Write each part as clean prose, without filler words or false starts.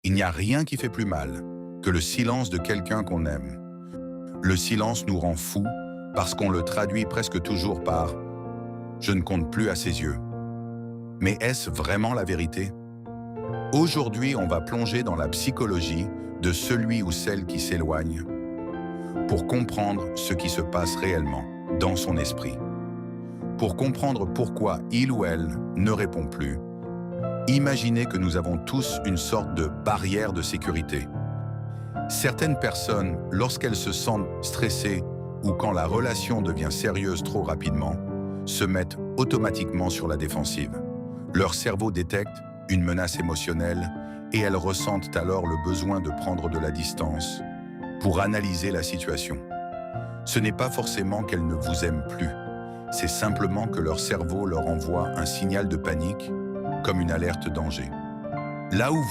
Il n'y a rien qui fait plus mal que le silence de quelqu'un qu'on aime. Le silence nous rend fous parce qu'on le traduit presque toujours par « je ne compte plus à ses yeux ». Mais est-ce vraiment la vérité? Aujourd'hui, on va plonger dans la psychologie de celui ou celle qui s'éloigne pour comprendre ce qui se passe réellement dans son esprit. Pour comprendre pourquoi il ou elle ne répond plus, imaginez que nous avons tous une sorte de barrière de sécurité. Certaines personnes, lorsqu'elles se sentent stressées ou quand la relation devient sérieuse trop rapidement, se mettent automatiquement sur la défensive. Leur cerveau détecte une menace émotionnelle et elles ressentent alors le besoin de prendre de la distance pour analyser la situation. Ce n'est pas forcément qu'elles ne vous aiment plus, c'est simplement que leur cerveau leur envoie un signal de panique comme une alerte danger. Là où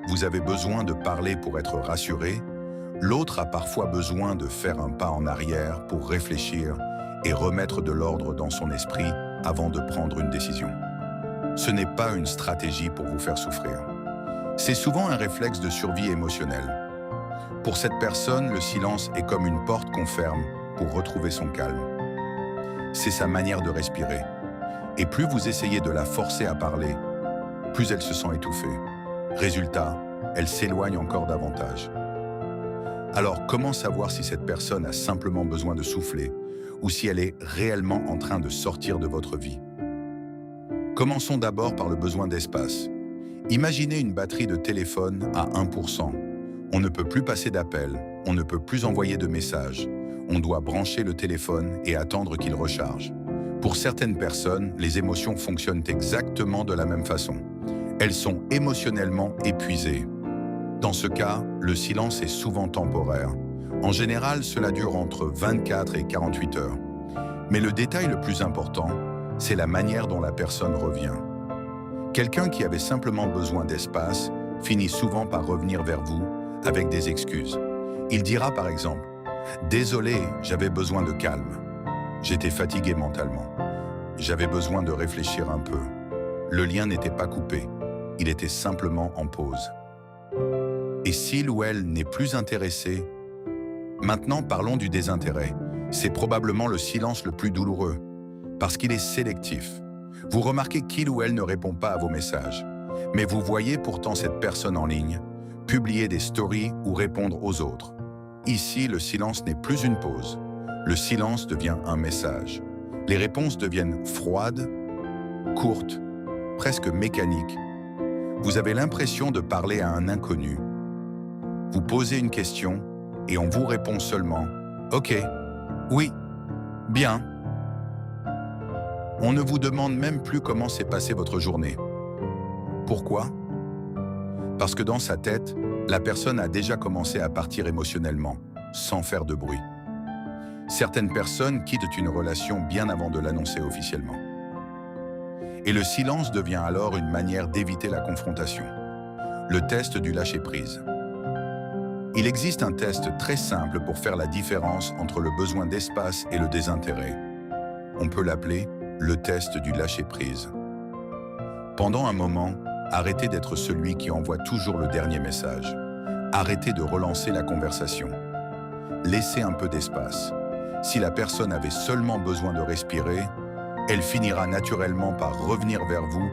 vous avez besoin de parler pour être rassuré, l'autre a parfois besoin de faire un pas en arrière pour réfléchir et remettre de l'ordre dans son esprit avant de prendre une décision. Ce n'est pas une stratégie pour vous faire souffrir. C'est souvent un réflexe de survie émotionnelle. Pour cette personne, le silence est comme une porte qu'on ferme pour retrouver son calme. C'est sa manière de respirer. Et plus vous essayez de la forcer à parler, plus elle se sent étouffée. Résultat, elle s'éloigne encore davantage. Alors, comment savoir si cette personne a simplement besoin de souffler ou si elle est réellement en train de sortir de votre vie? Commençons d'abord par le besoin d'espace. Imaginez une batterie de téléphone à 1%. On ne peut plus passer d'appels, on ne peut plus envoyer de messages. On doit brancher le téléphone et attendre qu'il recharge. Pour certaines personnes, les émotions fonctionnent exactement de la même façon. Elles sont émotionnellement épuisées. Dans ce cas, le silence est souvent temporaire. En général, cela dure entre 24 et 48 heures. Mais le détail le plus important, c'est la manière dont la personne revient. Quelqu'un qui avait simplement besoin d'espace finit souvent par revenir vers vous avec des excuses. Il dira par exemple « Désolé, j'avais besoin de calme. J'étais fatigué mentalement. J'avais besoin de réfléchir un peu. Le lien n'était pas coupé. Il était simplement en pause. » Et s'il ou elle n'est plus intéressé, maintenant parlons du désintérêt. C'est probablement le silence le plus douloureux, parce qu'il est sélectif. Vous remarquez qu'il ou elle ne répond pas à vos messages, mais vous voyez pourtant cette personne en ligne, publier des stories ou répondre aux autres. Ici, le silence n'est plus une pause. Le silence devient un message. Les réponses deviennent froides, courtes, presque mécaniques. Vous avez l'impression de parler à un inconnu. Vous posez une question et on vous répond seulement « Ok, oui, bien ». On ne vous demande même plus comment s'est passée votre journée. Pourquoi? Parce que dans sa tête, la personne a déjà commencé à partir émotionnellement, sans faire de bruit. Certaines personnes quittent une relation bien avant de l'annoncer officiellement. Et le silence devient alors une manière d'éviter la confrontation. Le test du lâcher-prise. Il existe un test très simple pour faire la différence entre le besoin d'espace et le désintérêt. On peut l'appeler le test du lâcher-prise. Pendant un moment, arrêtez d'être celui qui envoie toujours le dernier message. Arrêtez de relancer la conversation. Laissez un peu d'espace. Si la personne avait seulement besoin de respirer, elle finira naturellement par revenir vers vous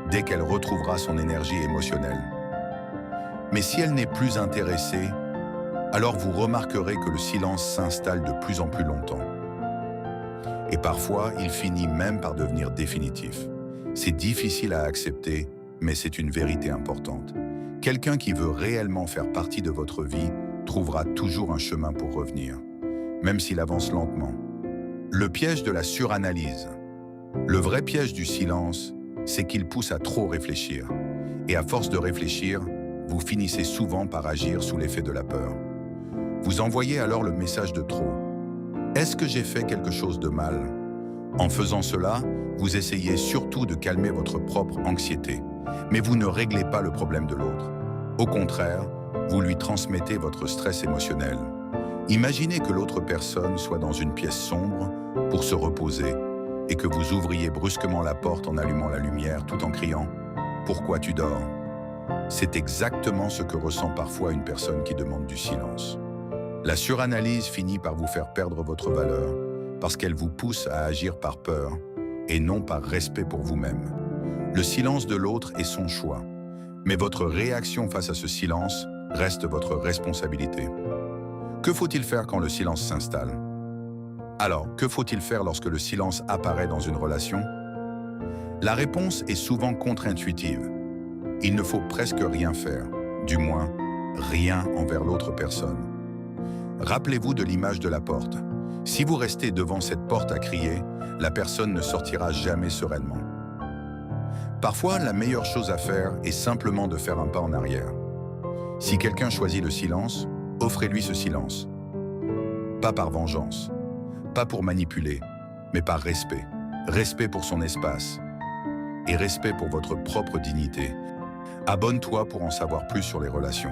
dès qu'elle retrouvera son énergie émotionnelle. Mais si elle n'est plus intéressée, alors vous remarquerez que le silence s'installe de plus en plus longtemps. Et parfois, il finit même par devenir définitif. C'est difficile à accepter, mais c'est une vérité importante. Quelqu'un qui veut réellement faire partie de votre vie trouvera toujours un chemin pour revenir, même s'il avance lentement. Le piège de la suranalyse. Le vrai piège du silence, c'est qu'il pousse à trop réfléchir. Et à force de réfléchir, vous finissez souvent par agir sous l'effet de la peur. Vous envoyez alors le message de trop. Est-ce que j'ai fait quelque chose de mal? En faisant cela, vous essayez surtout de calmer votre propre anxiété, mais vous ne réglez pas le problème de l'autre. Au contraire, vous lui transmettez votre stress émotionnel. Imaginez que l'autre personne soit dans une pièce sombre pour se reposer et que vous ouvriez brusquement la porte en allumant la lumière tout en criant « Pourquoi tu dors ?» C'est exactement ce que ressent parfois une personne qui demande du silence. La suranalyse finit par vous faire perdre votre valeur parce qu'elle vous pousse à agir par peur et non par respect pour vous-même. Le silence de l'autre est son choix, mais votre réaction face à ce silence reste votre responsabilité. Que faut-il faire quand le silence s'installe? Alors, que faut-il faire lorsque le silence apparaît dans une relation? La réponse est souvent contre-intuitive. Il ne faut presque rien faire, du moins, rien envers l'autre personne. Rappelez-vous de l'image de la porte. Si vous restez devant cette porte à crier, la personne ne sortira jamais sereinement. Parfois, la meilleure chose à faire est simplement de faire un pas en arrière. Si quelqu'un choisit le silence, offrez-lui ce silence. Pas par vengeance, pas pour manipuler, mais par respect. Respect pour son espace et respect pour votre propre dignité. Abonne-toi pour en savoir plus sur les relations.